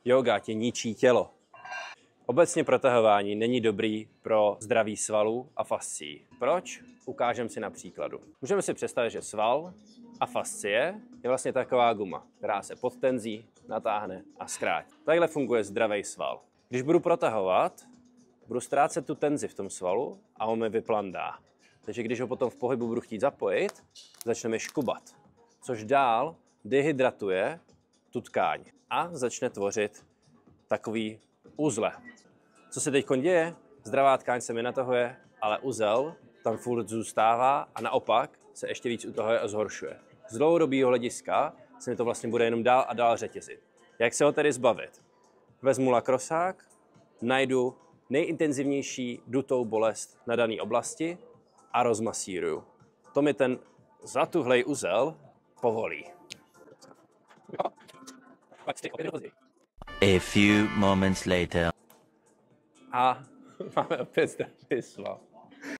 Jóga tě ničí tělo. Obecně protahování není dobrý pro zdraví svalů a fascií. Proč? Ukážeme si na příkladu. Můžeme si představit, že sval a fascie je vlastně taková guma, která se pod tenzí natáhne a zkrátí. Takhle funguje zdravý sval. Když budu protahovat, budu ztrácet tu tenzi v tom svalu a on mi vyplandá. Takže když ho potom v pohybu budu chtít zapojit, začne mi škubat, což dál dehydratuje tu tkáň a začne tvořit takový uzle. Co se teď děje? Zdravá tkáň se mi natahuje, ale uzel tam furt zůstává a naopak se ještě víc utahuje a zhoršuje. Z dlouhodobého hlediska se mi to vlastně bude jenom dál a dál řetězit. Jak se ho tedy zbavit? Vezmu lakrosák, najdu nejintenzivnější dutou bolest na dané oblasti a rozmasíruju. To mi ten zatuhlej uzel povolí. A few moments later. A máme opět zdravý sval.